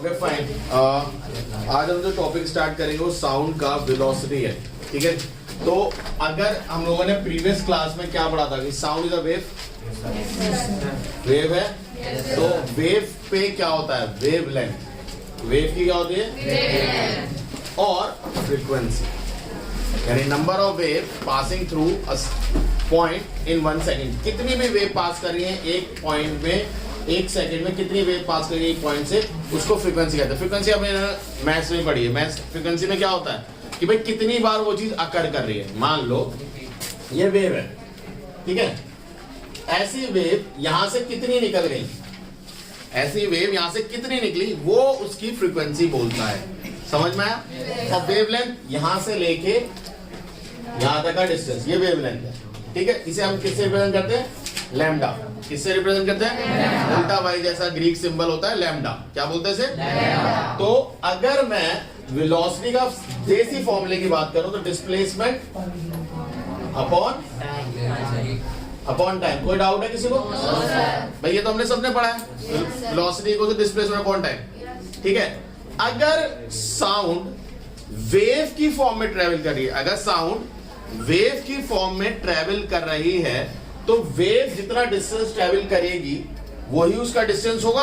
Okay fine. आज हम जो टॉपिक स्टार्ट करेंगे वो साउंड का वेलोसिटी है, ठीक है। तो अगर हम लोगों ने प्रीवियस क्लास में क्या पढ़ा था कि sound is a wave, wave है, तो वेव पे क्या होता है, वेव लेंथ, वेव की क्या होती है, और फ्रीक्वेंसी, यानी number of wave passing through a point in 1 second. कितनी भी वेव पास कर रही है एक पॉइंट में, एक सेकंड में कितनी वेव पास कर रही है एक पॉइंट से, उसको फ्रीक्वेंसी कहते हैं। फ्रीक्वेंसी हमने मैथ्स में पढ़ी है। मैथ्स फ्रीक्वेंसी में क्या होता है कि भाई कितनी बार वो चीज अकर कर रही है। मान लो ये वेव है, ठीक है, ऐसी वेव यहां से कितनी निकल गई, ऐसी वेव यहां से कितनी निकली, वो उसकी फ्रीक्वेंसी बोलता है। समझ में आया? और वेवलेंथ यहां से लेके यहां तक का डिस्टेंस, ये वेवलेंथ है, ठीक है। इसे हम किससे रिप्रेजेंट करते हैं, लैम्डा। किससे रिप्रेजेंट करते हैं, उल्टा वाई जैसा ग्रीक सिंबल होता है लैम्डा। क्या बोलते हैं इसे? तो अगर मैं वेलोसिटी का देसी फॉर्मूले की बात करूं तो डिस्प्लेसमेंट अपॉन टाइम। कोई डाउट है किसी को? भाई ये तो हमने सबने पढ़ा है, वेलोसिटी को डिस्प्लेसमेंट अपॉन टाइम, ठीक है। अगर साउंड वेव की फॉर्म में ट्रेवल कर रही है, अगर साउंड वेव की फॉर्म में ट्रेवल कर रही है, तो वेव जितना डिस्टेंस ट्रेवल करेगी वही उसका डिस्टेंस होगा।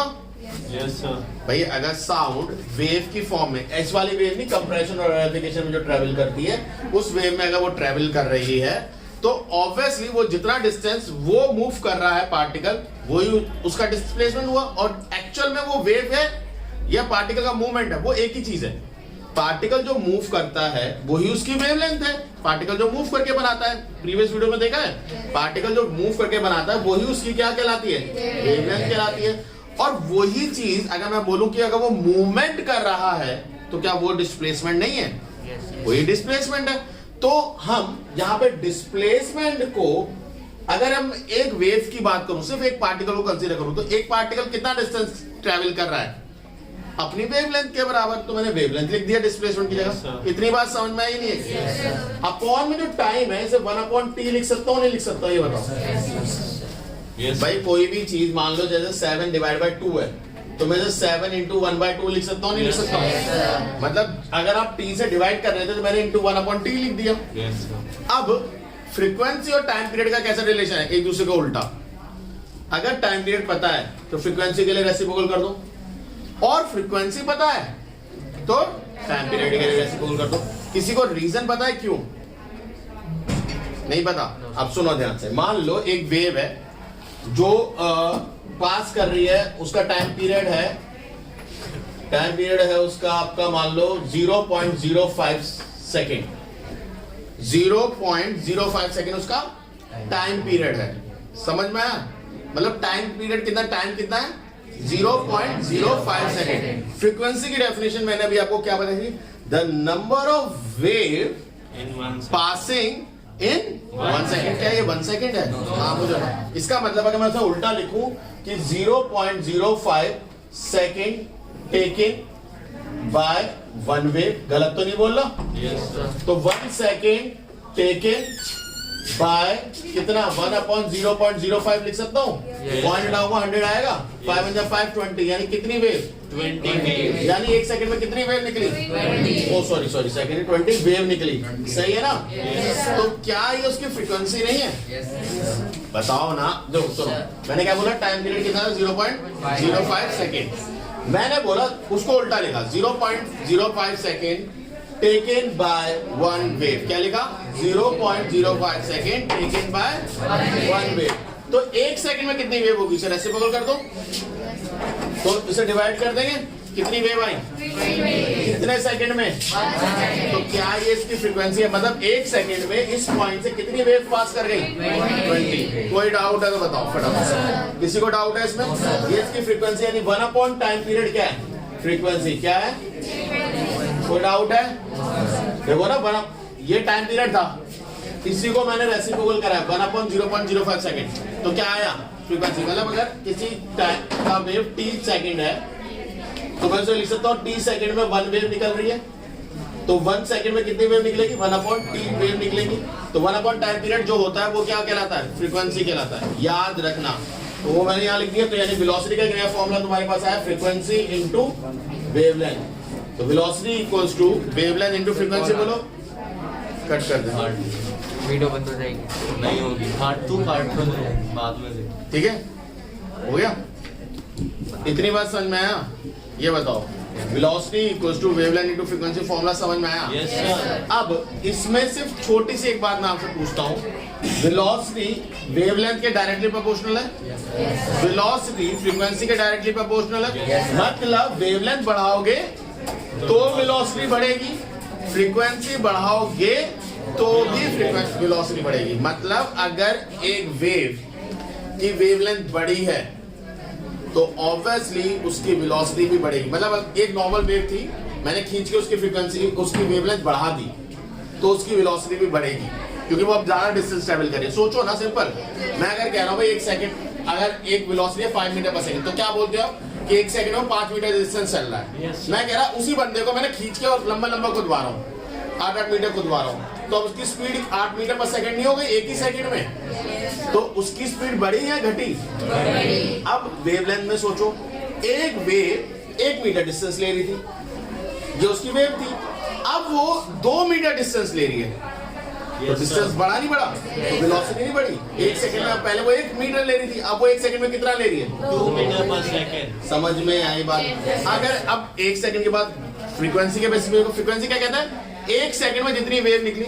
Yes sir. भाई अगर साउंड वेव की फॉर्म में, एच वाली वेव नहीं, कंप्रेशन और रेडिफिकेशन में जो ट्रेवल करती है, उस वेव में अगर वो ट्रेवल कर रही है तो ऑब्वियसली वो जितना डिस्टेंस वो मूव कर रहा है पार्टिकल, वही उसका डिस्प्लेसमेंट हुआ। और एक्चुअल में वो वेव है या पार्टिकल का मूवमेंट है, वो एक ही चीज है। पार्टिकल जो मूव करता है वही उसकी वेवलेंथ है। पार्टिकल जो मूव करके बनाता है, प्रीवियस वीडियो में देखा है, पार्टिकल जो मूव करके बनाता है वही उसकी क्या कहलाती है, वेवलेंथ कहलाती है। और वही चीज अगर मैं बोलूं कि अगर वो मूवमेंट कर रहा है तो क्या वो डिस्प्लेसमेंट नहीं है? वही डिस्प्लेसमेंट है। तो हम यहाँ पे डिस्प्लेसमेंट को, अगर हम एक वेव की बात करूं, सिर्फ एक पार्टिकल को कंसीडर करूं, तो एक पार्टिकल कितना डिस्टेंस ट्रेवल कर रहा है अपनी वेवलेंथ के बराबर। तो मैंने वेवलेंथ लिख दिया डिस्प्लेसमेंट की जगह। इतनी बात समझ में आई नहीं है? अपॉन में जो टाइम है, इसे 1/t लिख सकता हूं, नहीं लिख सकता, ये बताओ। भाई कोई भी चीज मान लो जैसे 7/2 है, तो मैं 7 × 1/2 लिख सकता हूं, नहीं लिख सकता? मतलब अगर आप t से डिवाइड कर रहे थे तो मैंने × 1/t लिख दिया। अब फ्रीक्वेंसी और टाइम पीरियड का कैसा रिलेशन है, एक दूसरे को उल्टा। अगर टाइम पीरियड पता है तो फ्रीक्वेंसी के लिए रेसिप्रोकल कर दो, और फ्रीक्वेंसी पता है तो टाइम पीरियड के लिए रेसिप्रोकल कर दो। किसी को रीजन पता है क्यों? नहीं पता? अब सुनो ध्यान से। मान लो एक वेव है जो पास कर रही है, उसका टाइम पीरियड है उसका आपका मान लो 0.05 सेकेंड। 0.05 सेकेंड उसका टाइम पीरियड है। समझ में आया? मतलब टाइम पीरियड कितना, टाइम कितना है, 0.05 सेकेंड। फ्रीक्वेंसी की डेफिनेशन मैंने अभी आपको क्या बताई थी, the number of wave passing in 1 second. क्या ये 1 सेकेंड है? हाँ मुझे। इसका मतलब अगर मैं ऐसा उल्टा लिखूं कि 0.05 सेकेंड टेकन बाय 1 वेव, गलत तो नहीं बोल रहा? yes, तो 1 सेकेंड टेकन बाय कितना, 1/0.05 लिख सकता हूँ। पॉइंट डालूंगा 100 आएगा, 5 × 5 20, यानी कितनी वेव, 20 वेव। यानी एक सेकंड में कितनी वेव निकली, 20। सॉरी सेकंड 20 वेव निकली। सही है ना? तो क्या ये उसकी फ्रीक्वेंसी नहीं है? बताओ ना। जो सुनो, मैंने क्या बोला, टाइम पीरियड कितना है, 0.05 सेकेंड। मैंने बोला उसको उल्टा लिखा, 0.05 सेकेंड टेकन बाय 1 वेव। क्या लिखा, 0.05 सेकेंड टेकन बाय 1 वेव। तो एक सेकंड में कितनी वेव होगी, इसे रेसिप्रोकल कर दो, तो इसे डिवाइड कर देंगे, कितनी वेव आई, कितने सेकंड में, तो क्या ये इसकी फ्रीक्वेंसी है? मतलब एक सेकंड में इस पॉइंट से कितनी वेव पास कर गई, 20। कोई डाउट है तो बताओ फटाफट। किसी को डाउट है इसमें? ये इसकी फ्रीक्वेंसी, यानी 1/टाइम पीरियड क्या है, फ्रीक्वेंसी क्या है? कोई डाउट है? देखो ना, ये टाइम पीरियड था, इसी को मैंने रेसिप्रोकल करा है 1/0.05 सेकेंड। तो क्या आया, फ्रीक्वेंसी। मतलब अगर किसी टाइम का वेव t सेकंड है तो मैं इसे लिख सकता हूँ t सेकंड में 1 वेव निकल रही है, तो 1 सेकंड में कितनी वेव निकलेगी, 1/t वेव निकलेगी। तो 1/टाइम पीरियड जो होता है वो क्या कहलाता है, फ्रीक्वेंसी कहलाता है। याद रखना। तो वो मैंने यहाँ लिख दिया। तो यानी वेलोसिटी का नया फॉर्मूला तुम्हारे पास आया, फ्रीक्वेंसी इनटू वेवलेंथ। तो velocity equals to wavelength into frequency. बोलो, कट कर दे, वीडियो बंद हो जाएगी। नहीं होगी, पार्ट 2 पार्ट 1 बाद में दे। ठीक है, हो गया? इतनी बात समझ में आया? ये बताओ, velocity equals to wavelength into frequency, formula समझ में आया? Yes sir. अब इसमें सिर्फ छोटी सी एक बात मैं आपसे पूछता हूँ, वेलोसिटी वेवलेंथ के डायरेक्टली प्रोपोर्शनल है? वेलोसिटी फ्रीक्वेंसी के डायरेक्टली प्रोपोर्शनल है? मतलब वेवलेंथ बढ़ाओगे तो वेलोसिटी बढ़ेगी, फ्रीक्वेंसी बढ़ाओगे तो भी फ्रीक्वेंसी वेलोसिटी बढ़ेगी। मतलब अगर एक वेव की वेवलेंथ बढ़ी है तो ऑब्वियसली उसकी वेलोसिटी भी बढ़ेगी। मतलब एक नॉर्मल वेव थी, मैंने खींच के उसकी फ्रीक्वेंसी, उसकी वेवलेंथ बढ़ा दी तो उसकी वेलोसिटी भी बढ़ेगी, क्योंकि वो अब ज्यादा डिस्टेंस ट्रेवल करे। सोचो ना, सिंपल, मैं अगर कह रहा हूँ भाई एक सेकंड, अगर एक वेलोसिटी है 5 मीटर पर सेकंड, तो क्या बोलते हो कि एक सेकंड में 5 मीटर डिस्टेंस चल रहा है। मैं कह रहा उसी बंदे को मैंने खींच के और लंबा लंबा कुदवा रहा हूँ, 8-8 मीटर कुदवा रहा हूँ, तो अब उसकी स्पीड 8 मीटर पर सेकंड नहीं हो गई एक ही सेकंड में? तो उसकी स्पीड बढ़ी या घटी? अब वेवलेंथ में सोचो, एक वेव 1 मीटर डिस्टेंस ले रही थी, ये उसकी वेव थी, अब वो 2 मीटर डिस्टेंस ले रही है, तो डिस्टेंस बढ़ा नहीं बढ़ा? तो वेलोसिटी नहीं बढ़ी? एक सेकंड में, पहले वो 1 मीटर ले रही थी, अब वो 1 सेकंड में कितना ले रही है? 2 मीटर पर सेकंड। समझ में आई बात? अगर अब 1 सेकंड के बाद फ्रीक्वेंसी के बेसिस पे, फ्रीक्वेंसी क्या कहता है? 1 सेकंड में जितनी वेव निकली,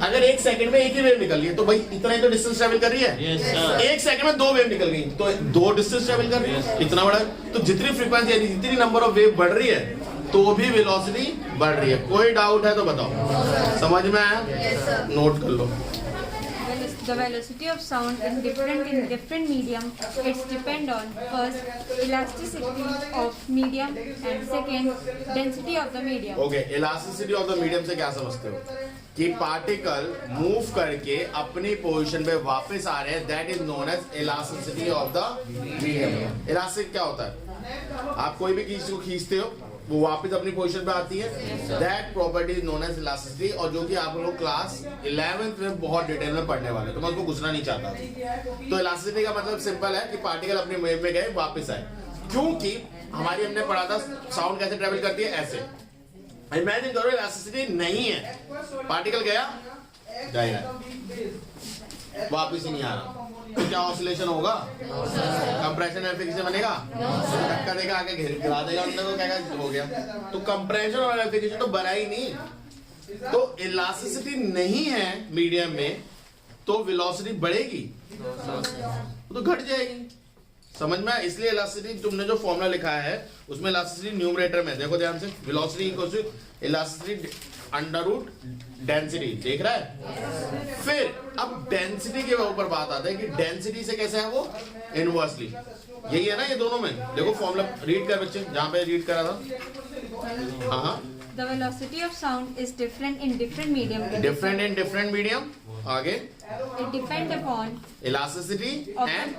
अगर 1 सेकंड में एक ही वेव निकल रही है तो भाई इतना ही तो डिस्टेंस ट्रेवल कर रही है। Yes sir. 1 सेकंड में 2 वेव निकल गई तो 2 डिस्टेंस ट्रेवल कर रही है, इतना बड़ा। तो जितनी फ्रीक्वेंसी यानी जितनी नंबर ऑफ वेव बढ़ रही है तो भी वेलोसिटी बढ़ रही है। कोई डाउट है तो बताओ, समझ में आया? नोट कर लो। The velocity of sound is different in different medium. It's depend on first elasticity of medium and second density of the medium. Okay, elasticity of the medium से क्या समझते हो? कि पार्टिकल मूव करके अपनी पोजीशन पे वापस आ रहे हैं, that is known as elasticity of the medium. Elastic क्या होता है? आप कोई भी चीज को खींचते हो, वो वापस अपनी पोजीशन पे आती है, that property is known as elasticity, और जो कि आप लोग क्लास 11th में बहुत डिटेल में पढ़ने वाले, तो मैं उसको घुसना नहीं चाहता। तो इलास्टिसिटी का मतलब सिंपल है कि पार्टिकल अपने वेव में गए वापस आए, क्योंकि हमारी हमने पढ़ा था साउंड कैसे ट्रेवल करती है, ऐसे। इमेजिन करो इलास्टिसिटी नहीं है, पार्टिकल गया वापस ही नहीं आ रहा, तो क्या ऑसिलेशन होगा? कंप्रेशन एम्प्लीफिकेशन बनेगा? धक्का देगा, आगे गिरा देगा अंदर को, क्या हो गया? तो कंप्रेशन और एम्प्लीफिकेशन तो बना ही नहीं। तो इलास्टिसिटी नहीं है मीडियम में तो वेलोसिटी बढ़ेगी तो घट जाएगी। समझ में? इसलिए इलास्टिसिटी, तुमने जो फॉर्मूला लिखा है उसमें इलास्टिसिटी न्यूमरेटर में देखो ध्यान से, velocity equals to elasticity under root density, देख रहा है? फिर अब डेंसिटी के ऊपर बात आता है कि डेंसिटी से कैसे है वो इनवर्सली, यही है ना ये दोनों में। देखो फॉर्मूला रीड कर बच्चे, जहां पे रीड करा था। हाँ, The velocity of sound is different in different medium. Different in different medium. आगे, It depends upon elasticity of and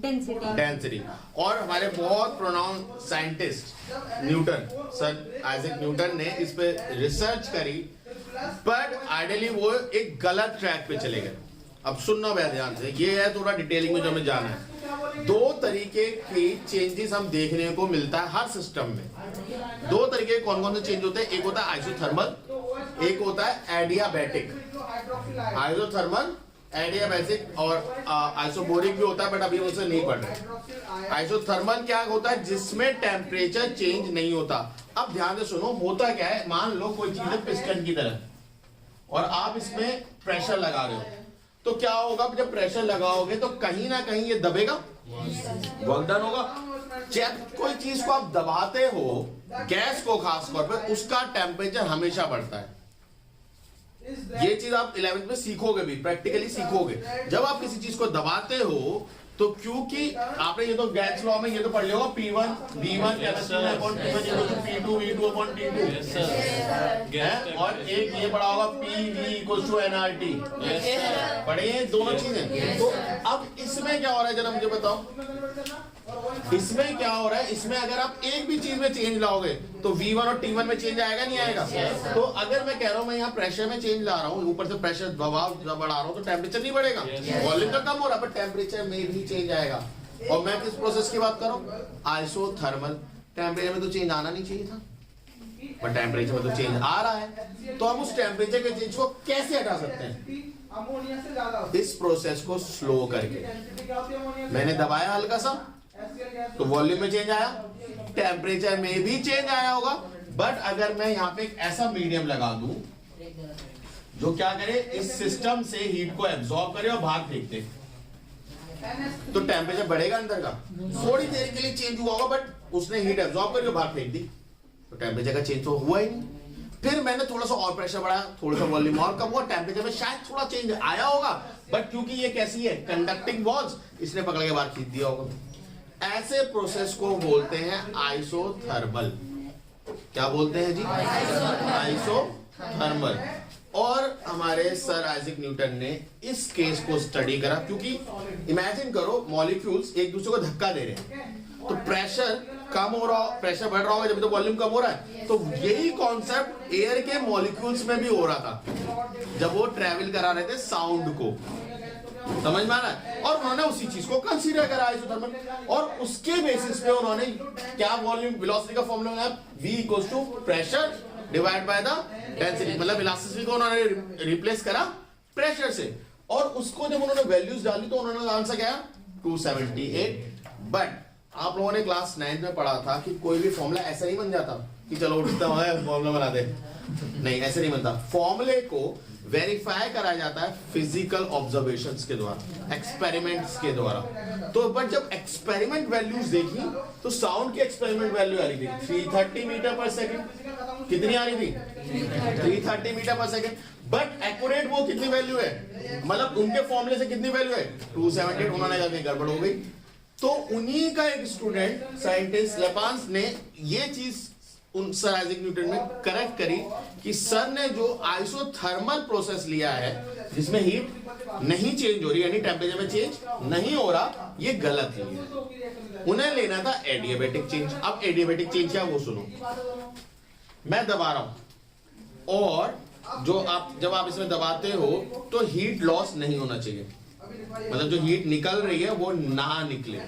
density. Density. और हमारे बहुत pronounce scientist Newton, sir Isaac Newton ने इस पे रिसर्च करी, पर आइडियली वो एक गलत ट्रैक पे चले गए। अब सुनना भैया ध्यान से, ये है थोड़ा डिटेलिंग में जो हमें जाना है। 2 तरीके की चेंजेस हम देखने को मिलता है हर सिस्टम में। 2 तरीके कौन कौन से चेंज होते हैं? एक होता है आइसोथर्मल, एक होता है एडियाबैटिक। आइसोथर्मल, एडियाबैटिक और आइसोबोरिक भी होता है, बट अभी हम उसे नहीं पढ़ रहे। आइसोथर्मल क्या होता है? जिसमें टेम्परेचर चेंज नहीं होता। अब ध्यान से सुनो, होता क्या है, मान लो कोई चीज है पिस्टन की तरह और आप इसमें प्रेशर लगा रहे हो, तो क्या होगा? जब प्रेशर लगाओगे तो कहीं ना कहीं ये दबेगा, वर्क डन होगा। जब कोई चीज को आप दबाते हो, गैस को खास तौर पर, उसका टेम्परेचर हमेशा बढ़ता है। ये चीज आप 11th में सीखोगे भी, प्रैक्टिकली सीखोगे। जब आप किसी चीज को दबाते हो तो क्योंकि आपने ये तो गैस लॉ में ये तो पढ़ लिया होगा, P1 V1 केमिस्ट्री में upon P1 equal to P2 V2 upon T2। Yes sir. और एक ये पढ़ा होगा PV equal to nRT। Yes sir. पढ़े ये दोनों चीजें। तो अब इसमें क्या हो रहा है जरा मुझे बताओ, इसमें क्या हो रहा है? इसमें अगर आप एक भी चीज में चेंज लाओगे तो V1 और T1 में चेंज आएगा नहीं आएगा? तो अगर मैं कह रहा हूं मैं यहाँ प्रेशर में चेंज ला रहा हूँ, ऊपर से प्रेशर दबाव बढ़ा रहा हूँ, तो टेम्परेचर नहीं बढ़ेगा, वॉल्यूम तो कम हो रहा है, पर टेम्परेचर में भी चेंज आएगा। और मैं किस प्रोसेस की बात कर रहा हूँ? आइसोथर्मल। टेम्परेचर में तो चेंज आना नहीं चाहिए था, पर टेम्परेचर में तो चेंज आ रहा है, तो हम उस टेम्परेचर के चेंज को कैसे हटा सकते हैं? इस प्रोसेस को स्लो करके। मैंने दबाया हल्का सा तो वॉल्यूम में चेंज आया, टेम्परेचर में भी चेंज आया होगा। बट अगर मैं यहाँ पे एक ऐसा मीडियम लगा दूं जो क्या करे, इस सिस्टम से हीट को एब्जॉर्ब करे और बाहर फेंक दे, तो टेम्परेचर बढ़ेगा अंदर का, थोड़ी देर के लिए चेंज हुआ होगा, बट उसने हीट एब्जॉर्ब करके बाहर फेंक दी, तो टेम्परेचर का चेंज तो हुआ ही नहीं। फिर मैंने थोड़ा सा और प्रेशर बढ़ाया, थोड़ा सा वॉल्यूम और कम हुआ, टेम्परेचर में शायद थोड़ा चेंज आया होगा, बट क्योंकि ये कैसी है, कंडक्टिंग वॉल्स, इसने पकड़ के बाहर खींच दिया होगा। ऐसे प्रोसेस को बोलते हैं आइसोथर्मल। क्या बोलते हैं जी? आइसोथर्मल। और हमारे सर आइजैक न्यूटन ने इस केस को स्टडी करा, क्योंकि इमेजिन करो मॉलिक्यूल्स एक दूसरे को धक्का दे रहे हैं, तो प्रेशर कम हो रहा, प्रेशर बढ़ रहा होगा जब तो वॉल्यूम कम हो रहा है। तो यही कॉन्सेप्ट एयर के मॉलिक्यूल्स में भी हो रहा था जब वो ट्रेवल करा रहे थे साउंड को। समझ में आ रहा है? और उन्होंने उसी चीज को कंसीडर करा आइसोथर्मल, और उसके बेसिस पे उन्होंने क्या वॉल्यूम वेलोसिटी का फॉर्मूला बनाया, V equals to pressure divide by the density, मतलब वेलोसिटी को उन्होंने रिप्लेस करा प्रेशर से, और उसको जब उन्होंने वैल्यूज डाली तो उन्होंने आंसर क्या 278। बट आप लोगों ने क्लास 9 में पढ़ा था कि कोई भी फॉर्मूला ऐसा नहीं बन जाता कि चलो उठता है फॉर्मूला बना दे, नहीं ऐसे नहीं बनता। फॉर्मूले को वेरीफाई कराया जाता है फिजिकल ऑब्जर्वेशंस के द्वारा, एक्सपेरिमेंट्स के द्वारा। तो बट जब एक्सपेरिमेंट वैल्यूज देखी तो साउंड की एक्सपेरिमेंट वैल्यू आ रही थी 330 मीटर पर सेकंड। कितनी आ रही थी? 330 मीटर पर सेकंड। बट एक्यूरेट वो कितनी वैल्यू है, मतलब उनके फॉर्मूले से कितनी वैल्यू है 278। उन्होंने कहा गड़बड़ हो गई, तो उन्हीं का एक स्टूडेंट साइंटिस्ट लेपांस ने ये चीज उन सर आइजैक न्यूटन में करेक्ट करी कि सर ने जो आइसोथर्मल प्रोसेस लिया है जिसमें हीट नहीं चेंज हो रही, यानी टेम्परेचर में चेंज नहीं हो रहा, ये गलत है। उन्हें लेना था एडियाबैटिक चेंज। अब एडियाबैटिक चेंज क्या वो सुनो, मैं दबा रहा हूं और जो आप जब आप इसमें दबाते हो तो हीट लॉस नहीं होना चाहिए, मतलब जो हीट निकल रही है वो ना निकले।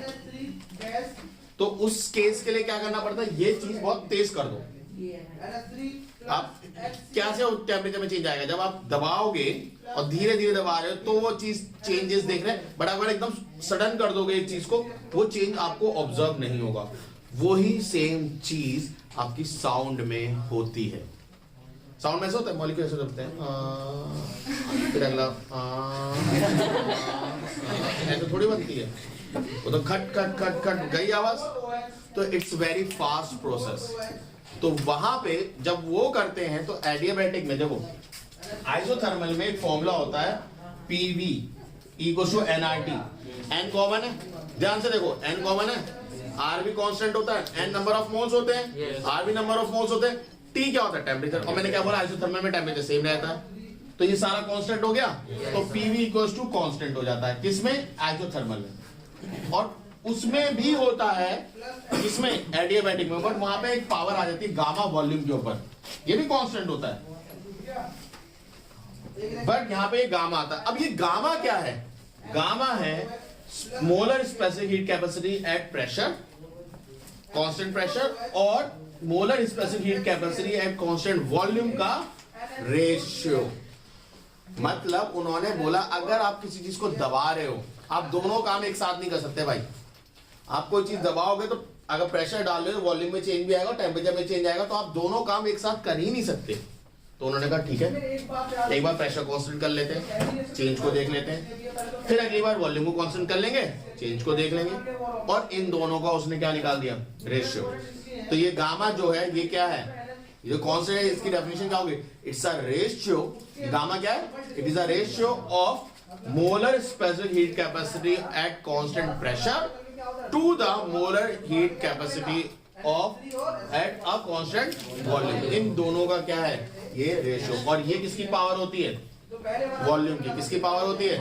तो उस केस के लिए क्या करना पड़ता है, ये चीज बहुत तेज कर दो। आप क्या से टेम्परेचर में चेंज आएगा, जब आप दबाओगे और धीरे धीरे दबा रहे हो तो वो चीज चेंजेस देख रहे हैं, बट अगर एकदम सडन कर दोगे एक चीज को, वो चेंज आपको ऑब्जर्व नहीं होगा। वही सेम चीज आपकी साउंड में होती है। साउंड में ऐसा होता है, मॉलिक्यूल ऐसे होते हैं, फिर अगला ऐसे थोड़ी बनती है, वो तो खट खट खट खट गई आवाज। तो इट्स वेरी फास्ट प्रोसेस। तो वहां पे जब वो करते हैं तो एडियाबैटिक में, जब वो आइसोथर्मल में एक फॉर्मूला होता है PV equals to nRT। n common है, ध्यान से देखो, n कॉमन है, R भी कांस्टेंट होता है, n नंबर ऑफ मोल्स होते हैं, R भी नंबर ऑफ मोल्स होते हैं, T क्या होता है टेम्परेचर। और मैंने क्या बोला, आइसोथर्मल में टेम्परेचर सेम रहता है, तो ये सारा कांस्टेंट हो गया। तो PV इक्वल्स टू कांस्टेंट हो जाता है किसमें, आइसोथर्मल में। और उसमें भी होता है इसमें एडियाबैटिक में, बट वहां पे एक पावर आ जाती है गामा वॉल्यूम के ऊपर, ये भी कांस्टेंट होता है, बट यहां पे गामा आता है। अब ये गामा क्या है, गामा है molar specific heat capacity at pressure, constant pressure, और molar specific heat capacity at constant volume का रेशियो। मतलब उन्होंने बोला अगर आप किसी चीज को दबा रहे हो, आप दोनों काम एक साथ नहीं कर सकते भाई। आप कोई चीज दबाओगे तो अगर प्रेशर डाल रहे हो वॉल्यूम में चेंज भी आएगा, टेम्परेचर में चेंज आएगा, तो आप दोनों काम एक साथ कर ही नहीं सकते। तो उन्होंने कहा ठीक है, एक बार प्रेशर कांस्टेंट कर लेते हैं, चेंज को देख लेते हैं, फिर अगली बार वॉल्यूम को कांस्टेंट कर लेंगे, चेंज को देख लेंगे, और इन दोनों का उसने क्या निकाल दिया, रेशियो। तो ये गामा जो है ये क्या है, ये कौन से है, इसकी डेफिनेशन क्या होगी, इट्स अ रेशियो। गामा क्या है, it is a ratio of molar specific heat capacity at constant pressure to the molar heat capacity of at a constant volume. इन दोनों का क्या है, ये रेशियो। और ये किसकी पावर होती है, वॉल्यूम की। किसकी पावर होती है,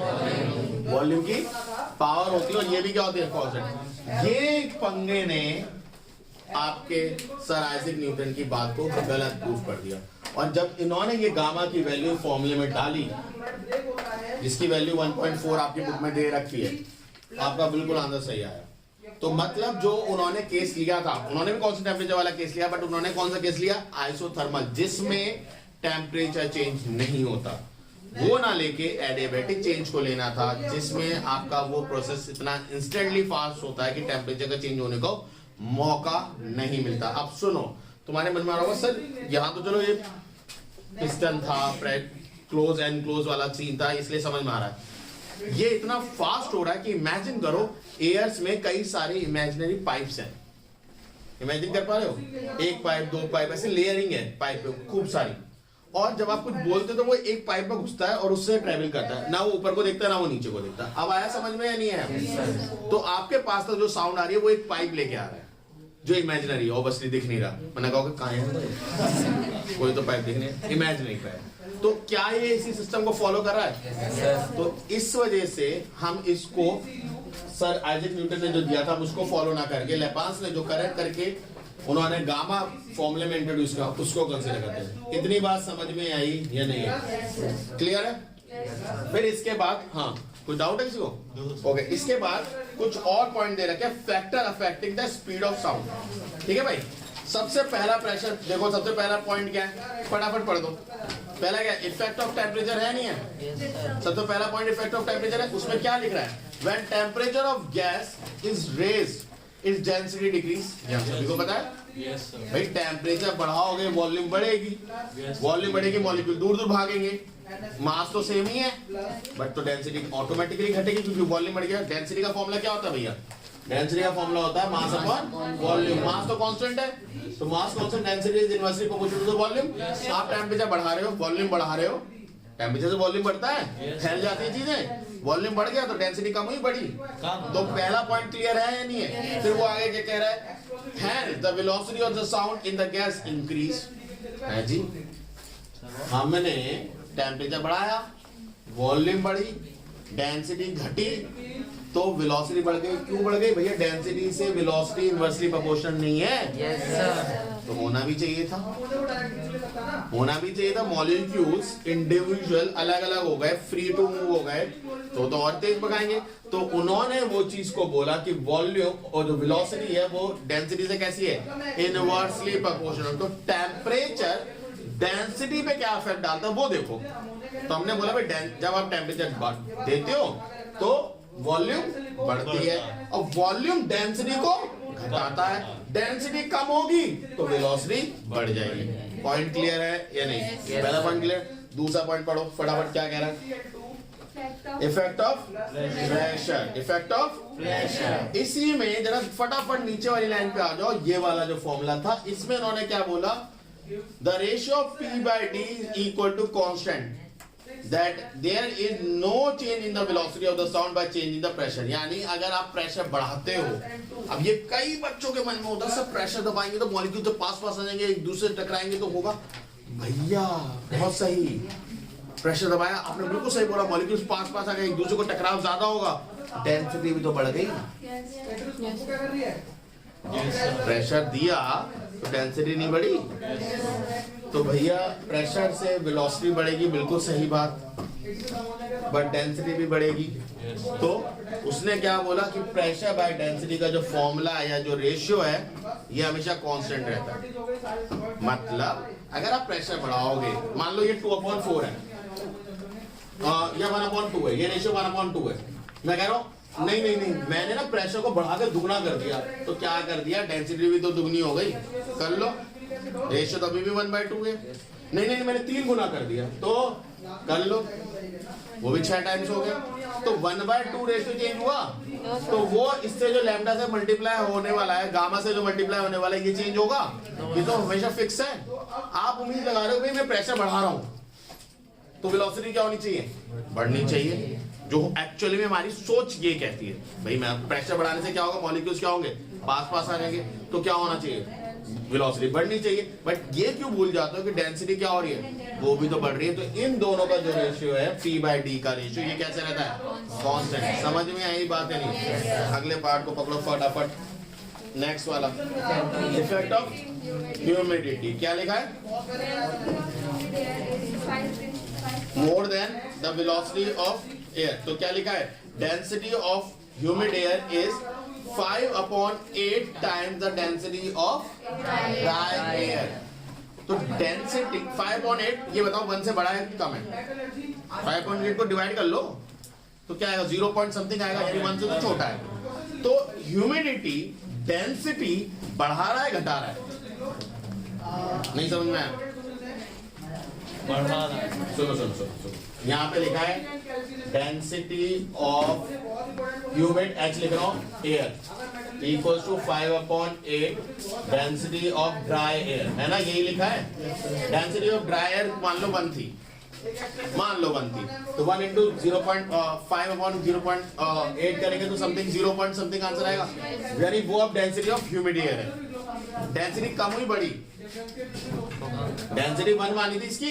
वॉल्यूम की पावर होती है। और ये भी क्या होती है, कांस्टेंट। ये पंगे ने आपके सर आइजैक न्यूटन की बात को गलत प्रूफ कर दिया। और जब इन्होंने ये गामा की वैल्यू फॉर्मूले में डाली, जिसकी वैल्यू 1.4 आपकी बुक में दे रखी है, आपका बिल्कुल आंसर सही आया। तो मतलब जो उन्होंने केस लिया था, उन्होंने भी कौन सा टेम्परेचर वाला केस लिया, बट उन्होंने कौन सा केस लिया, आइसोथर्मल, जिसमें टेम्परेचर चेंज नहीं होता, वो ना लेके एडियाबैटिक चेंज को लेना था, जिसमें आपका वो प्रोसेस इतना इंस्टेंटली फास्ट होता है कि टेम्परेचर का चेंज होने को मौका नहीं मिलता। अब सुनो, तुम्हारे मन में आ रहा होगा सर यहाँ तो चलो ये पिस्टन था, क्लोज एंड क्लोज वाला सीन था, इसलिए समझ में आ रहा है। ये इतना फास्ट हो रहा है कि इमेजिन करो एयर्स में कई सारे इमेजिनरी पाइप्स हैं, इमेजिन कर पा रहे हो, एक पाइप, दो पाइप, ऐसे लेयरिंग है पाइप पे खूब सारी, और जब आप कुछ बोलते हो तो वो एक पाइप में घुसता है और उससे ट्रेवल करता है, ना वो ऊपर को देखता है ना वो नीचे को देखता है। अब आया समझ में या नहीं आया? तो आपके पास तक जो साउंड आ रही है वो एक पाइप लेके आ रहा है जो इमेजिनरी, ऑब्वियसली दिख नहीं रहा, मैंने कहा कहाँ है, कोई तो पाइप दिखने, इमेजिनरी पाइप। तो क्या ये इसी सिस्टम को फॉलो कर रहा है? तो इस वजह से हम इसको, सर आइजैक न्यूटन ने जो दिया था उसको फॉलो ना करके, लेपांस ने जो करेक्ट करके उन्होंने गामा फॉर्मूले में इंट्रोड्यूस किया, उसको कंसीडर करते हैं। इतनी बात समझ में आई या नहीं है? क्लियर है? फिर इसके बाद, हाँ कोई डाउट है किसी को? ओके, इसके बाद कुछ और पॉइंट दे रखे हैं, factor affecting the speed of sound. ठीक है भाई, सबसे पहला प्रेशर देखो, सबसे पहला पॉइंट क्या है, फटाफट पढ़ दो। पहला क्या, इफेक्ट ऑफ टेम्परेचर है, नहीं है? सबसे पहला पॉइंट इफेक्ट ऑफ टेम्परेचर है, उसमें क्या लिख रहा है, when temperature of gas is raised its density decrease. सभी को पता है Yes, sir. भाई, टेम्परेचर बढ़ाओगे वॉल्यूम बढ़ेगी, वॉल्यूम बढ़ेगी मॉलिक्यूल दूर दूर भागेंगे, मास तो सेम ही है बट तो डेंसिटी ऑटोमेटिकली घटेगी क्योंकि वॉल्यूम बढ़ गया। डेंसिटी का फॉर्मूला क्या होता है भैया? डेंसिटी का फॉर्मूला होता है मास अपॉन वॉल्यूम। मास तो कांस्टेंट है, तो mass constant, density is inversely proportional to volume. आप टेम्परेचर बढ़ा रहे हो, वॉल्यूम बढ़ा रहे हो, टेम्परेचर से वॉल्यूम बढ़ता है, फैल जाती है चीजें, वॉल्यूम बढ़ गया तो डेंसिटी कम हुई बढ़ी। तो पहला पॉइंट क्लियर है या नहीं है? फिर वो आगे क्या कह रहा है, hence the velocity of the sound in the gas increase। है जी, हमने टेम्परेचर बढ़ाया, वॉल्यूम बढ़ी, डेंसिटी घटी, तो वेलोसिटी बढ़ गई। क्यों बढ़ गई भैया? डेंसिटी से वेलोसिटी इनवर्सली प्रोपोर्शनल नहीं है। Yes sir. तो होना भी चाहिए था, होना भी चाहिए था। मॉलिक्यूल्स इंडिविजुअल अलग अलग हो गए, फ्री टू मूव हो गए, तो और तेज भगाएंगे। तो उन्होंने वो चीज को बोला कि वॉल्यूम और जो वेलोसिटी है वो डेंसिटी से कैसी है, इनवर्सली प्रोपोर्शनल। तो टेम्परेचर डेंसिटी पे क्या इफेक्ट डालता है वो देखो। तो हमने बोला भाई जब आप टेम्परेचर देते हो तो वॉल्यूम बढ़ती है और वॉल्यूम डेंसिटी को घटाता है, डेंसिटी कम होगी तो वेलोसिटी बढ़ जाएगी। पॉइंट क्लियर है या नहीं? पहला पॉइंट क्लियर। दूसरा पॉइंट पढ़ो फटाफट, क्या कह रहा है? Effect of pressure, effect of pressure. इसी में जरा फटाफट नीचे वाली लाइन पे आ जाओ, ये वाला जो फॉर्मूला था इसमें उन्होंने क्या बोला, the ratio of P by D is equal to constant, that there is no change in the velocity of the sound by changing the pressure। यानी अगर आप प्रेशर बढ़ाते हो, अब ये कई बच्चों के मन में होता है सब प्रेशर दबाएंगे तो मॉलिक्यूल तो पास पास आ जाएंगे, एक दूसरे से टकराएंगे तो होगा। भैया बहुत सही, प्रेशर दबाया आपने, बिल्कुल सही बोला, मॉलिक्यूल्स पास पास आ गए, एक दूसरे को टकराव ज्यादा होगा, डेंसिटी भी तो बढ़ गई। प्रेशर दिया तो डेंसिटी नहीं बढ़ी, तो भैया प्रेशर से वेलोसिटी बढ़ेगी, बिल्कुल सही बात, बट डेंसिटी भी बढ़ेगी। तो उसने क्या बोला कि प्रेशर बाय डेंसिटी का जो फॉर्मूला या जो रेशियो है ये हमेशा कांस्टेंट रहता है। मतलब अगर आप प्रेशर बढ़ाओगे, मान लो ये 2/4 है या 1/2 है, ये रेशियो 1/2 है, मैं कह रहा हूँ नहीं नहीं नहीं, मैंने ना प्रेशर को बढ़ा के दुगना कर दिया, तो क्या कर दिया, डेंसिटी भी तो दुगनी हो गई, कर लो, रेशियो तो अभी भी 1/2 है। नहीं नहीं मैंने 3 गुना कर दिया, तो कर लो, वो भी 6 टाइम्स हो गया, तो 1/2 रेशियो चेंज हुआ, तो वो इससे जो लैम्डा से मल्टीप्लाई होने वाला है, गामा से जो मल्टीप्लाई होने वाला है, ये चेंज होगा? ये तो हमेशा फिक्स है। आप उम्मीद लगा रहे हो भाई मैं प्रेशर बढ़ा रहा हूं तो वेलोसिटी क्या होनी चाहिए, बढ़नी चाहिए, जो एक्चुअली में हमारी सोच ये कहती है। भाई मैं प्रेशर बढ़ाने से क्या होगा, मॉलिक्यूल्स क्या होंगे, पास पास आ जाएंगे, तो क्या होना चाहिए, वेलोसिटी बढ़नी चाहिए। बट ये क्यों भूल जाते हो कि डेंसिटी क्या हो रही है, वो भी तो बढ़ रही है। तो इन दोनों का जो रेशियो है P by D का रेशियो, ये कैसे रहता है, कांस्टेंट। समझ में आई बात है नहीं? अगले पार्ट को पकड़ो फटाफट, नेक्स्ट वाला, इफेक्ट ऑफ ह्यूमिडिटी। क्या लिखा है, more than the velocity of air. तो क्या लिखा है, density of humid air is 5/8 times the density of dry air. तो डेंसिटी 5/8, ये बताओ 1 से बड़ा है कम है? 5/8 को डिवाइड कर लो तो क्या आएगा? 0 पॉइंट समथिंग आएगा, यानी 1 से तो छोटा है। तो ह्यूमिडिटी डेंसिटी बढ़ा रहा है घटा रहा है? नहीं समझ में आया? बढ़ाना। सुनो, यहाँ पे लिखा है डेंसिटी ऑफ ह्यूमिड H लिख रहा हूँ air equals to 5/8 density of dry air, है ना? यही लिखा है। डेंसिटी ऑफ ड्राई एयर मान लो 1 थी, तो 1 इंटू 5/0.8 करेंगे तो समथिंग 0 पॉइंट समथिंग आंसर आएगा, यानी वो अब डेंसिटी ऑफ ह्यूमिड एयर है। डेंसिटी कम हुई बड़ी? डेंसिटी 1 मानी थी इसकी,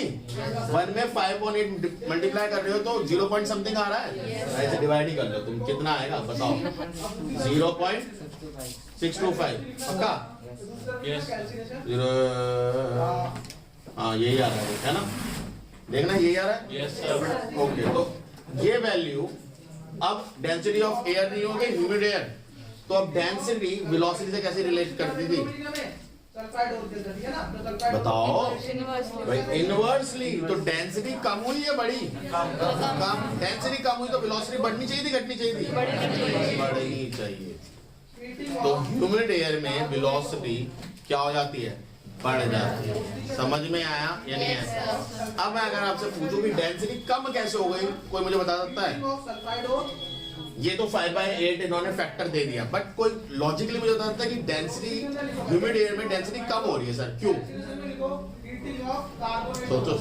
1 में 5/8 मल्टीप्लाई कर रहे हो तो 0 पॉइंट समथिंग आ रहा है, ऐसे डिवाइड ही कर लो तुम, कितना आएगा बताओ? 0.625 पक्का? Yes. 0 हाँ यही आ रहा है ना? देखना यही आ रहा है? Yes, sir. ओके, तो ये वैल्यू अब डेंसिटी ऑफ एयर नहीं होगी, ह्यूमिड एयर, तो अब डेंसिटी वेलोसिटी से कैसे रिलेट करती थी बताओ भाई? इनवर्सली। तो डेंसिटी कम हुई है बड़ी? कम। डेंसिटी कम हुई तो वेलोसिटी बढ़नी चाहिए थी घटनी चाहिए थी? बढ़नी चाहिए। तो ह्यूमिड एयर में वेलोसिटी क्या हो जाती है? बढ़ जाती है। समझ में आया या नहीं आया? अब मैं अगर आपसे पूछूं कि डेंसिटी कम कैसे हो गई, कोई मुझे बता सकता है? ये तो 5/8 इन्होंने फैक्टर दे दिया, बट कोई लॉजिकली मुझे बता सकता है कि डेंसिटी ह्यूमिड एयर में डेंसिटी कम हो रही है सर, क्यों? सोचो।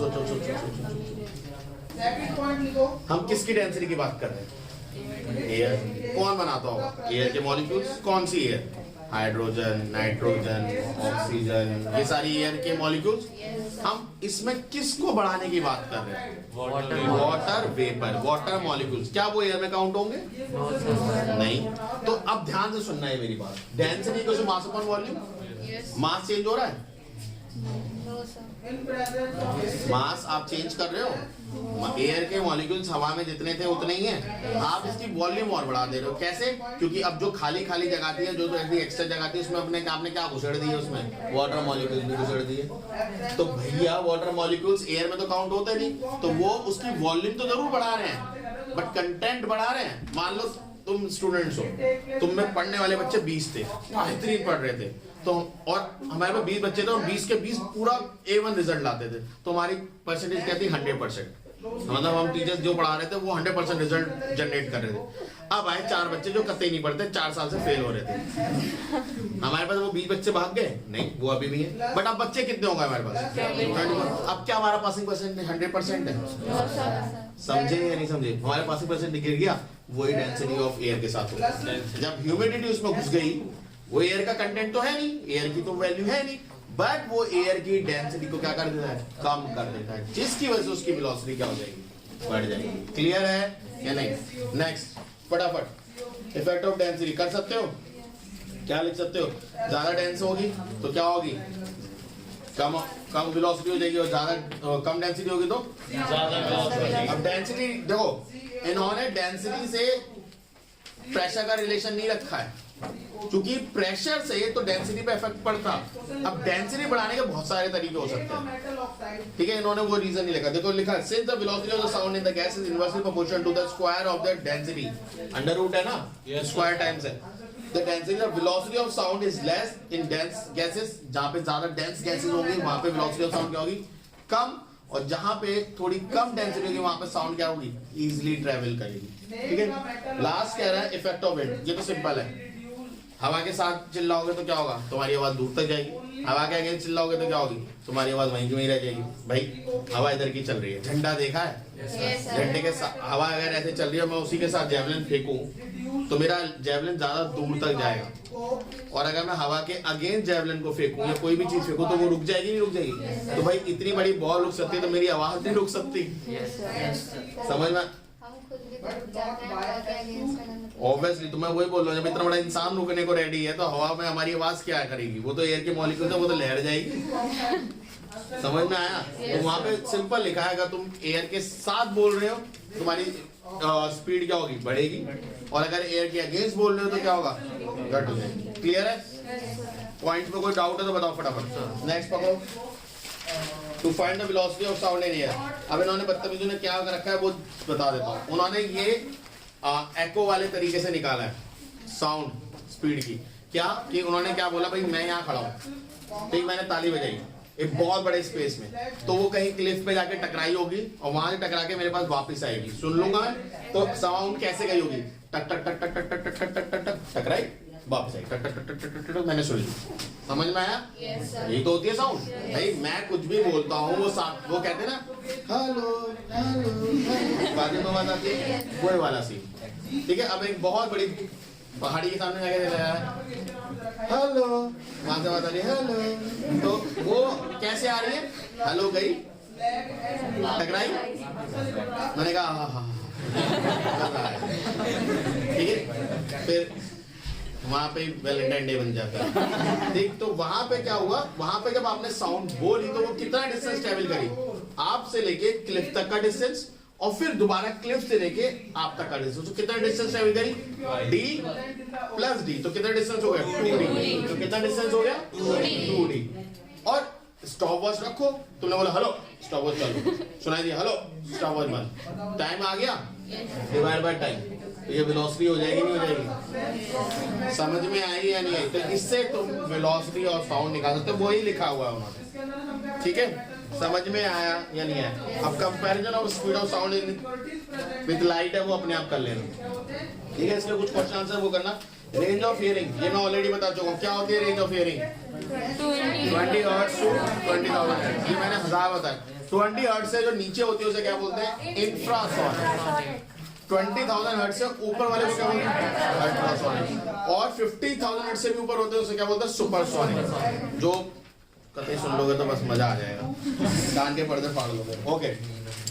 हम किसकी डेंसिटी की बात कर रहे हैं? एयर। कौन बनाता होगा एयर के मॉलिक्यूल्स? कौन सी एयर? हाइड्रोजन, नाइट्रोजन, ऑक्सीजन, ये सारी एयर के मॉलिक्यूल्स। हम इसमें किसको बढ़ाने की बात कर रहे हैं? Water vapour, water molecules. क्या वो एयर में काउंट होंगे? नहीं। तो अब ध्यान से सुनना है मेरी बात। Density equals to mass upon volume. Mass change हो रहा है? मास आप चेंज कर रहे हो? एयर के मॉलिक्यूल्स हवा में जितने थे उतने ही हैं, आप इसकी वॉल्यूम और बढ़ा दे रहे हो। कैसे? क्योंकि अब जो खाली खाली जगह थी, जो तो ऐसी एक्स्ट्रा जगह थी, उसमें आपने क्या घुसेड़ दी है? उसमें वाटर मॉलिक्यूल्स भी घुसेड़ दिए। तो भैया वाटर मॉलिक्यूल्स एयर में तो काउंट होते नहीं, तो वो उसकी वॉल्यूम तो जरूर बढ़ा रहे हैं, बट कंटेंट बढ़ा रहे हैं। मान लो तुम स्टूडेंट्स हो, तुम में पढ़ने वाले बच्चे 20 थे, बेहतरीन पढ़ रहे थे, तो और हमारे पास 20 बच्चे थे और 20 के 20 पूरा A1 रिजल्ट लाते थे, तो हमारी परसेंटेज क्या थी? 100%। मतलब हम टीचर्स जो पढ़ा रहे थे वो 100% रिजल्ट जनरेट कर रहे थे। अब आए 4 बच्चे जो कतई नहीं पढ़ते, 4 साल से फेल हो रहे थे। हमारे पास वो 20 बच्चे भाग गए? नहीं, वो अभी भी है, बट अब बच्चे कितने होंगे हमारे पास? अब क्या हमारा पासिंग परसेंट 100% है? समझे या नहीं समझे? हमारे पासिंग परसेंट गिर गया, वही डेंसिटी ऑफ एयर के साथ होगा। जब ह्यूमिडिटी उसमें घुस गई, वो एयर का कंटेंट तो है नहीं, एयर की तो वैल्यू है नहीं, बट वो एयर की डेंसिटी को क्या कर देता है? कम कर देता है, जिसकी वजह से उसकी वेलोसिटी क्या हो जाएगी? बढ़ जाएगी। क्लियर है या नहीं? नेक्स्ट, फटाफट इफेक्ट ऑफ डेंसिटी कर सकते हो? क्या लिख सकते हो? ज्यादा डेंस होगी तो क्या होगी? कम वेलोसिटी हो जाएगी, और ज्यादा कम डेंसिटी होगी तो ज्यादा velocity। अब डेंसिटी देखो, इन्होंने डेंसिटी से प्रेशर का रिलेशन नहीं रखा है, क्योंकि प्रेशर से तो डेंसिटी पे इफेक्ट पड़ता। अब डेंसिटी बढ़ाने के बहुत सारे तरीके हो सकते हैं, ठीक है? इन्होंने वो रीजन नहीं लिखा। देखो लिखा, since the velocity of the sound in the gas is inversely proportional to the square of the density, under root है ना, स्क्वायर टाइम्स है। The density of velocity of sound is less in dense gases, जहां पे ज्यादा dense gases होंगी वहां पे velocity of sound क्या होगी? कम, और जहां पे थोड़ी कम डेंसिटी होगी वहां पे साउंड क्या होगी? इजीली ट्रेवल करेगी, ठीक है? लास्ट कह रहा है इफेक्ट ऑफ विंड। ये तो सिंपल है, हवा के साथ चिल्लाओगे तो क्या होगा? तुम्हारी आवाज दूर तक जाएगी। हवा के अगेंस्ट चिल्लाओगे तो क्या होगी? तुम्हारी आवाज वहीं की वहीं रह जाएगी। भाई हवा इधर की चल रही है, झंडा देखा है? झंडे के साथ हवा अगर ऐसे चल रही है, मैं उसी के साथ जेवलिन फेंकूं तो मेरा जेवलिन ज्यादा दूर तक जाएगा, और अगर मैं हवा के अगेंस्ट जेवलिन को फेंकूं या कोई भी चीज फेंकूं तो वो रुक जाएगी नहीं रुक जाएगी? तो भाई इतनी बड़ी बॉल रुक सकती है, तो मेरी आवाज नहीं रुक सकती। समझ में? ऑब्वियसली, तो मैं वही बोल रहा हूँ, जब इतना बड़ा इंसान रुकने को रेडी है तो हवा में हमारी आवाज क्या करेगी? वो तो एयर के मॉलिक्यूल है, वो तो लहर जाएगी। समझ में आया? तो वहां पे सिंपल लिखा है, अगर तुम एयर के साथ बोल रहे हो तुम्हारी स्पीड क्या होगी, बढ़ेगी, और अगर एयर के अगेंस्ट बोल रहे हो तो क्या होगा, घट हो जाएगी। क्लियर है? पॉइंट पे कोई डाउट है तो बताओ फटाफट। नेक्स्ट पकड़ो। To find the velocity of sound in air. अब इन्होंने बदतमीजों ने क्या रखा है वो बता देता हूँ। उन्होंने ये एको वाले तरीके से निकाला है साउंड स्पीड की। क्या कि उन्होंने क्या बोला, भाई मैं यहाँ खड़ा हूँ, ठीक, मैंने ताली बजाई एक बहुत बड़े स्पेस में, तो वो कहीं क्लिफ पे जाके टकराई होगी और वहां से टकरा के मेरे पास वापस आएगी, सुन लूंगा मैं, तो साउंड कैसे गई होगी, टक टक टक टक टक टक टक टक टक टक टकराई वापस आई, टक टक टक टक टक टक, मैंने सुन ली। समझ में आया? यही तो होती है साउंड। भाई मैं कुछ भी बोलता हूँ वो कहते हैं ना हेलो हेलो, बाद में आवाज आती है, वो वाला सीन। ठीक है, अब एक बहुत बड़ी पहाड़ी के सामने जाके दे रहा है हेलो, वहां से आवाज आ रही है हेलो, तो वो कैसे आ रही है, हेलो गई, टकराई, मैंने कहा हाँ, ठीक है, फिर वहां पे वैलेंटाइन डे बन जाता है। ठीक, तो वहां पे क्या हुआ, वहां पे जब आपने साउंड बोली तो वो कितना डिस्टेंस ट्रेवल करी, आपसे लेके क्लिफ तक का डिस्टेंस, और फिर दोबारा क्लिफ से लेके आप तक का डिस्टेंस, तो कितना डिस्टेंस ट्रेवल करी, डी प्लस डी, तो कितना डिस्टेंस हो गया, 2D, तो कितना डिस्टेंस हो गया, 2D। और स्टॉप वॉच रखो, तुमने बोला हेलो, स्टॉप वॉच चालू, सुनाई दिया हेलो, स्टॉप वॉच बंद, टाइम आ गया, डिवाइड बाय टाइम, तो ये वेलोसिटी हो जाएगी नहीं हो जाएगी? समझ में आई या नहीं आई? तो इससे तुम वेलोसिटी और साउंड निकाल सकते हो, वही लिखा हुआ है उन्होंने। ठीक है, समझ में आया या नहीं आया? अब comparison of speed of sound with light है वो अपने आप कर लेना। ठीक है, इसके कुछ क्वेश्चन आंसर वो करना। रेंज ऑफ हियरिंग, ये मैं ऑलरेडी बता चुका हूँ, क्या होती है range of hearing, 20 hertz to 20,000 hertz, ये मैंने 1000 बताया। 20 हर्ट्ज से जो नीचे होती है उसे क्या बोलते हैं, इंफ्रासोनिक। 20,000 हर्ट्ज से ऊपर वाले को क्या बोलते हैं, अल्ट्रासोनिक, और 50,000 हर्ट्ज से भी ऊपर होते हैं उसे क्या बोलते हैं, सुपरसोनिक। जो कतई सुन लोगे तो बस मजा आ जाएगा, कान के पर्दे फाड़ लोगे। Okay,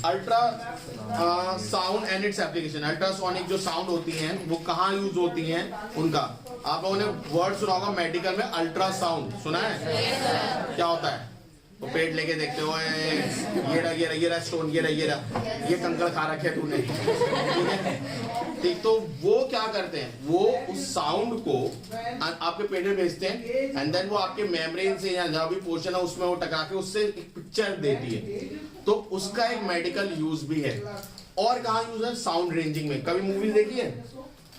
ultra sound and its application. Ultrasonic जो साउंड होती हैं वो कहाँ यूज होती हैं, उनका आप लोगों ने वर्ड सुना होगा मेडिकल में, अल्ट्रासाउंड सुना है? क्या होता है, वो पेट लेके देखते हो, ये रहा स्टोन, ये कंकड़ खा रखे तूने, ठीक है, ठीक, तो वो क्या करते हैं, वो उस साउंड को आपके पेट में भेजते हैं, एंड देन वो आपके मेम्ब्रेन से या जहाँ भी पोर्शन है उसमें वो टकरा के उससे एक पिक्चर देती है, तो उसका एक मेडिकल यूज भी है। और कहाँ यूज है, साउंड रेंजिंग में। कभी मूवी देखी है,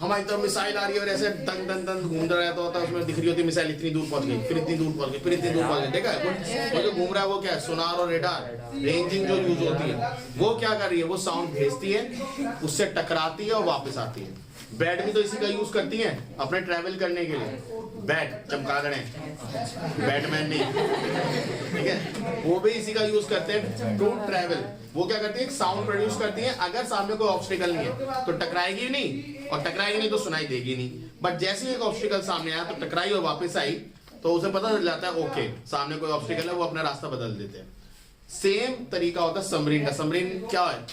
हमारी तरफ मिसाइल आ रही है और ऐसे दंग दंग दंग घूमता रहता होता है, उसमें दिख रही होती है मिसाइल इतनी दूर पहुंच गई, फिर इतनी दूर पहुंच गई, फिर इतनी दूर पहुंच गई, देखा है? वो जो घूम रहा है वो क्या है, सोनार और रेडार, रेंजिंग जो यूज होती है, वो क्या कर रही है, वो साउंड भेजती है, उससे टकराती है और वापस आती है। बैट भी तो इसी का यूज करती है अपने ट्रैवल करने के लिए, बैट चमगादड़, बैटमैन नहीं, ठीक है, वो भी इसी का यूज करते हैं टू ट्रैवल। वो क्या करती है, साउंड प्रोड्यूस करती है, अगर सामने कोई ऑब्स्टिकल नहीं है तो टकराएगी नहीं, और टकराएगी नहीं तो सुनाई देगी नहीं, बट जैसे ही एक ऑब्स्टिकल सामने आया तो टकराई और वापस आई, तो उसे पता चल जाता है ओके सामने कोई ऑब्स्टिकल है, वो अपना रास्ता बदल देते हैं। सेम तरीका होता है सबमरीन का। सबमरीन क्या है,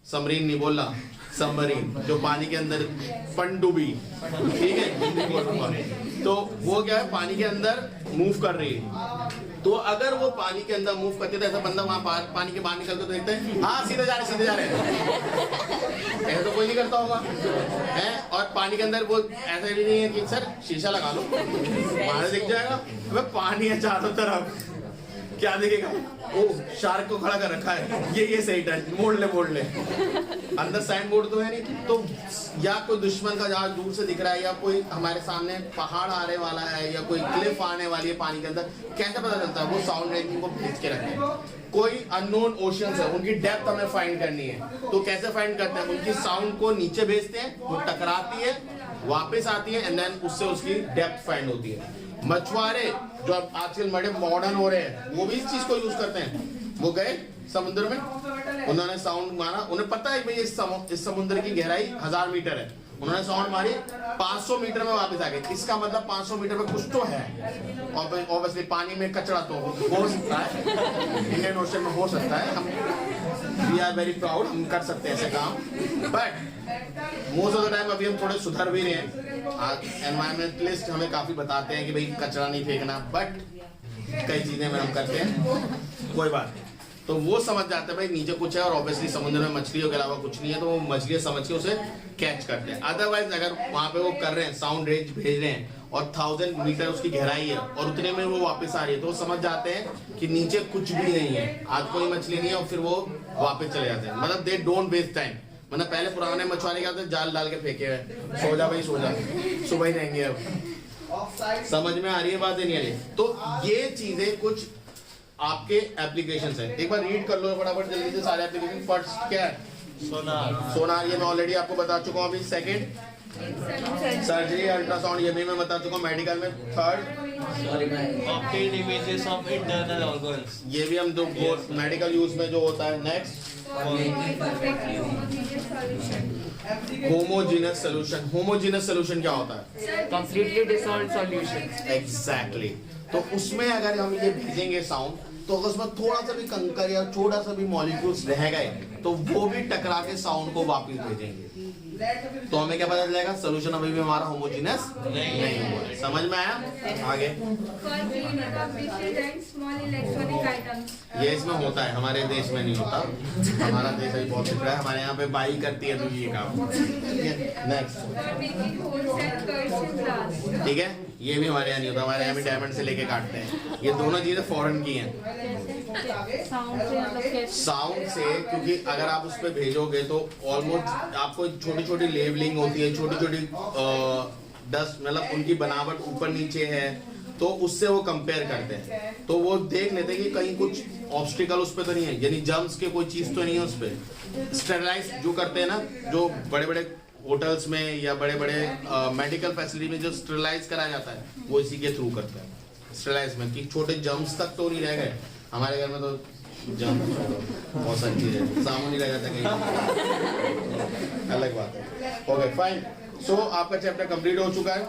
सबमरीन नहीं बोलना, सबमरीन जो पानी के अंदर, पनडुब्बी, ठीक है, तो वो क्या है, पानी के अंदर मूव कर रही है, तो अगर वो पानी के अंदर मूव करते तो ऐसा बंदा वहां पानी के बाहर निकल के तो देखते हैं, हाँ सीधे जा रहे ऐसा तो कोई नहीं करता होगा है। और पानी के अंदर वो ऐसा भी नहीं है कि सर शीशा लगा लो वहां दिख जाएगा, अबे पानी है चारों तरफ, क्या दिखेगा, ओ शार्क को खड़ा कर रखा है, ये सही टाइम, मोड़ ले अंदर साइन बोर्ड तो है नहीं, तो या कोई दुश्मन का जहाज दूर से दिख रहा है, या कोई हमारे सामने पहाड़ आने वाला है, या कोई क्लिफ आने वाली है पानी के अंदर, कैसे पता चलता है, वो साउंड रेंजिंग को खींच के रखते हैं। कोई अननोन ओशियंस है, उनकी डेप्थ हमें फाइंड करनी है, तो कैसे फाइंड करते हैं, उनकी साउंड को नीचे भेजते हैं, वो टकराती है, वापस आती है, एंड देन उससे उसकी डेप्थ फाइंड होती है। मछुआरे जो आजकल बड़े मॉडर्न हो रहे हैं, वो भी इस चीज को यूज करते हैं। वो गए समुद्र में, उन्होंने साउंड मारा, उन्हें पता है भाई इस समुद्र की गहराई 1000 मीटर है, उन्होंने साउंड मारी, 500 मीटर में वापस आ गए, इसका मतलब 500 मीटर में कुछ तो है, और ऑब्वियसली पानी में कचरा तो हो सकता है, इंडियन ओशन में हो सकता है, हम वी आर वेरी प्राउड, हम कर सकते हैं ऐसे काम, but most of the time अभी हम थोड़े सुधर भी रहे हैं। एनवायरमेंटलिस्ट हमें काफी बताते हैं कि भाई कचरा नहीं फेंकना, बट कई चीजें में हम करते हैं, कोई बात नहीं। तो वो समझ जाते हैं भाई नीचे कुछ है और ऑब्वियसली समुद्र में मछलियों के अलावा कुछ नहीं है, तो वो मछलियां समझ के उसे कैच करते हैं। अदरवाइज अगर वहां पे वो कर रहे हैं, साउंड रेंज भेज रहे हैं और 1000 मीटर उसकी गहराई है और उतने में वो वापस आ रही है, तो वो समझ जाते हैं कि नीचे कुछ भी नहीं है, आज कोई मछली नहीं है, और फिर वो वापस चले जाते हैं। मतलब दे डोंट वेस्ट टाइम। मतलब पहले पुराने मछुआरे क्या होते, जाल डाल के फेंके हुए, सो जा भाई सो जा, सुबह ही रहेंगे अब। समझ में आ रही है बात नहीं आ रही? तो ये चीजें कुछ आपके एप्लीकेशंस हैं, एक बार रीड कर लो फटाफट जल्दी से सारे एप्लीकेशन। फर्स्ट क्या है? सोनार, ये मैं ऑलरेडी आपको बता चुका हूँ। अभी सेकंड सर्जरी अल्ट्रासाउंड, ये भी मैं बता चुका हूँ मेडिकल में। Third Obtained images of internal organs. ये भी हम दो मेडिकल यूज में जो होता है। Next homogeneous solution. Homogeneous solution क्या होता है? Completely dissolved solution. एग्जैक्टली तो उसमें अगर हम ये भेजेंगे साउंड, तो अगर उसमें थोड़ा सा भी कंकर या छोटा सा भी मॉलिक्यूल्स रह गए तो वो भी टकरा के साउंड को वापस भेजेंगे। तो हमें क्या पता चलेगा? सोल्यूशन अभी भी हमारा होमोजीनस नहीं हुआ है। समझ में आया? आगे For cleaning of dishes and small electronic items. ये इसमें होता है, हमारे देश में नहीं होता। हमारा देश अभी बहुत पिछड़ा है, हमारे यहाँ पे बाई करती है तो ये काम। Next For making holes and curves in glass. ठीक है, ये भी हमारे यहाँ नहीं होता, हमारे यहाँ भी डायमंड से लेके काटते हैं। ये दोनों चीजें फॉरेन की हैं। साउंड से मतलब कैसे? साउंड से, क्योंकि अगर आप उस पर भेजोगे तो ऑलमोस्ट आपको छोटी छोटी लेबलिंग होती है, छोटी छोटी डस्ट, मतलब उनकी बनावट ऊपर नीचे है, तो उससे वो कंपेयर करते हैं, तो वो देख लेते हैं कि कहीं कुछ ऑब्स्टिकल उस पर तो नहीं है, यानी जर्म्स के कोई चीज तो नहीं है उस पर। स्टेरलाइज जो करते हैं ना, जो बड़े बड़े होटल्स में या बड़े बड़े मेडिकल फैसिलिटी में जो स्टेरलाइज कराया जाता है, वो इसी के थ्रू करते हैं। स्टेरलाइज में कि छोटे जर्म्स तक तो नहीं रह गए। हमारे घर में तो जर्म्स बहुत सारी चीजें सामने नहीं रह जाता कहीं, अलग बात है। Okay fine. सो आपका चैप्टर कंप्लीट हो चुका है।